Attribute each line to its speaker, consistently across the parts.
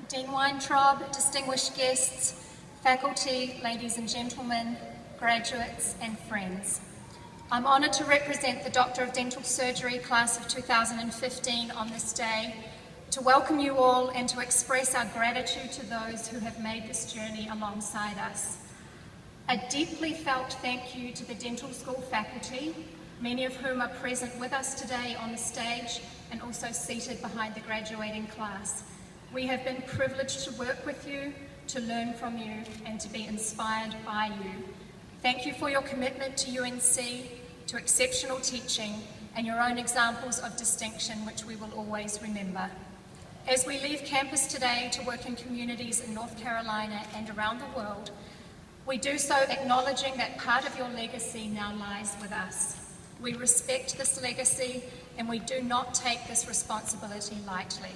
Speaker 1: Dean Weintraub, distinguished guests, faculty, ladies and gentlemen, graduates and friends. I'm honoured to represent the Doctor of Dental Surgery class of 2015 on this day, to welcome you all and to express our gratitude to those who have made this journey alongside us. A deeply felt thank you to the dental school faculty, many of whom are present with us today on the stage and also seated behind the graduating class. We have been privileged to work with you, to learn from you and to be inspired by you. Thank you for your commitment to UNC, to exceptional teaching and your own examples of distinction which we will always remember. As we leave campus today to work in communities in North Carolina and around the world, we do so acknowledging that part of your legacy now lies with us. We respect this legacy and we do not take this responsibility lightly.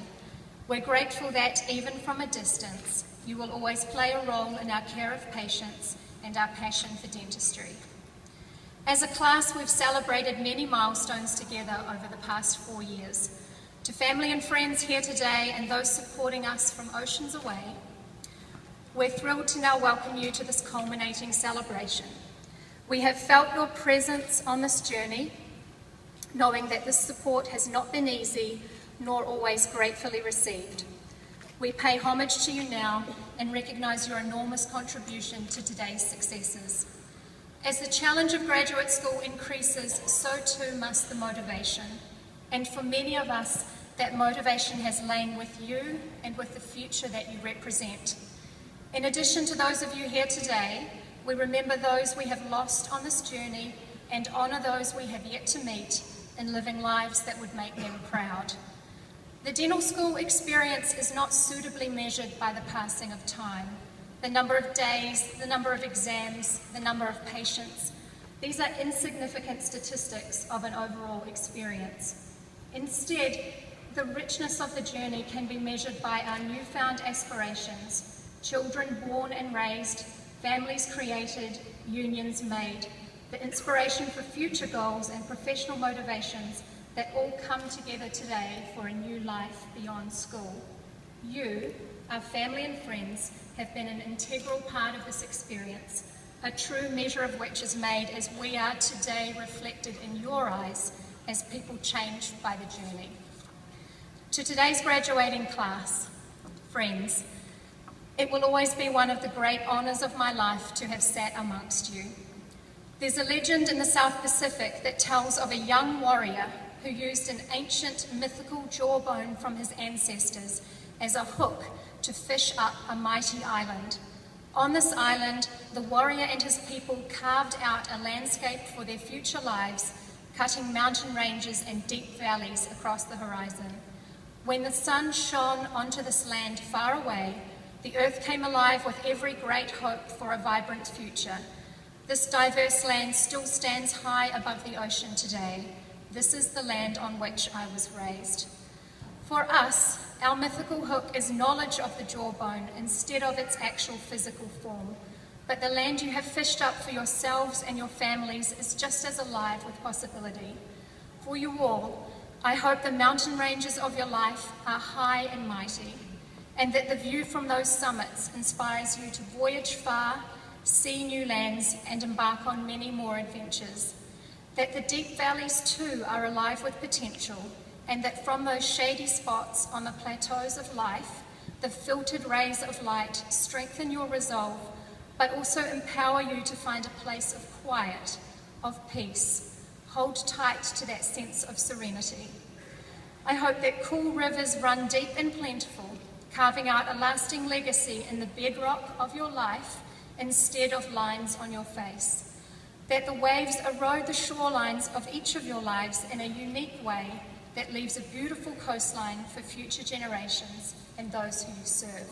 Speaker 1: We're grateful that, even from a distance, you will always play a role in our care of patients and our passion for dentistry. As a class, we've celebrated many milestones together over the past 4 years. To family and friends here today and those supporting us from oceans away, we're thrilled to now welcome you to this culminating celebration. We have felt your presence on this journey, knowing that this support has not been easy nor always gratefully received. We pay homage to you now and recognise your enormous contribution to today's successes. As the challenge of graduate school increases, so too must the motivation. And for many of us, that motivation has lain with you and with the future that you represent. In addition to those of you here today, we remember those we have lost on this journey and honour those we have yet to meet in living lives that would make them proud. The dental school experience is not suitably measured by the passing of time. The number of days, the number of exams, the number of patients, these are insignificant statistics of an overall experience. Instead, the richness of the journey can be measured by our newfound aspirations, children born and raised, families created, unions made, the inspiration for future goals and professional motivations that all come together today for a new life beyond school. You, our family and friends, have been an integral part of this experience, a true measure of which is made as we are today reflected in your eyes as people changed by the journey. To today's graduating class, friends, it will always be one of the great honours of my life to have sat amongst you. There's a legend in the South Pacific that tells of a young warrior who used an ancient mythical jawbone from his ancestors as a hook to fish up a mighty island. On this island, the warrior and his people carved out a landscape for their future lives, cutting mountain ranges and deep valleys across the horizon. When the sun shone onto this land far away, the earth came alive with every great hope for a vibrant future. This diverse land still stands high above the ocean today. This is the land on which I was raised. For us, our mythical hook is knowledge of the jawbone instead of its actual physical form. But the land you have fished up for yourselves and your families is just as alive with possibility. For you all, I hope the mountain ranges of your life are high and mighty, and that the view from those summits inspires you to voyage far, see new lands, and embark on many more adventures. That the deep valleys too are alive with potential, and that from those shady spots on the plateaus of life, the filtered rays of light strengthen your resolve, but also empower you to find a place of quiet, of peace. Hold tight to that sense of serenity. I hope that cool rivers run deep and plentiful, carving out a lasting legacy in the bedrock of your life instead of lines on your face. That the waves erode the shorelines of each of your lives in a unique way that leaves a beautiful coastline for future generations and those who you serve.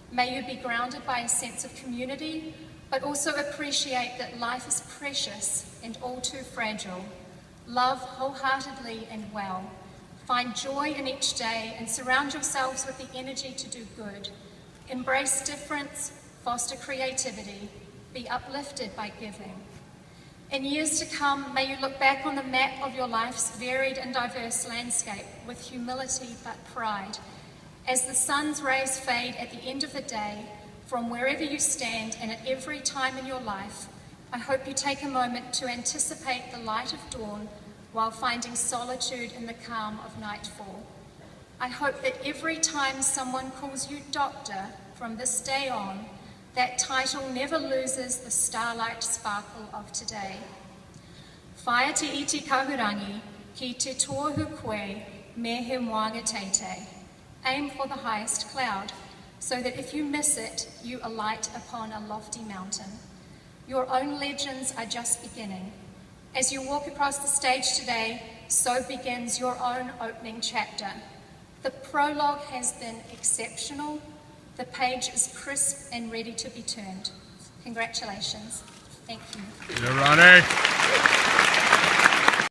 Speaker 1: May you be grounded by a sense of community, but also appreciate that life is precious and all too fragile. Love wholeheartedly and well. Find joy in each day and surround yourselves with the energy to do good. Embrace difference, foster creativity, be uplifted by giving. In years to come, may you look back on the map of your life's varied and diverse landscape with humility but pride, As the sun's rays fade at the end of the day, from wherever you stand and at every time in your life, I hope you take a moment to anticipate the light of dawn while finding solitude in the calm of nightfall. I hope that every time someone calls you doctor from this day on, that title never loses the starlight sparkle of today. Whaia te iti kahurangi, ki te tohu koe, me he moanga teitei. Aim for the highest cloud, so that if you miss it, you alight upon a lofty mountain. Your own legends are just beginning. As you walk across the stage today, so begins your own opening chapter. The prologue has been exceptional. The page is crisp and ready to be turned. Congratulations. Thank you.
Speaker 2: Veronica.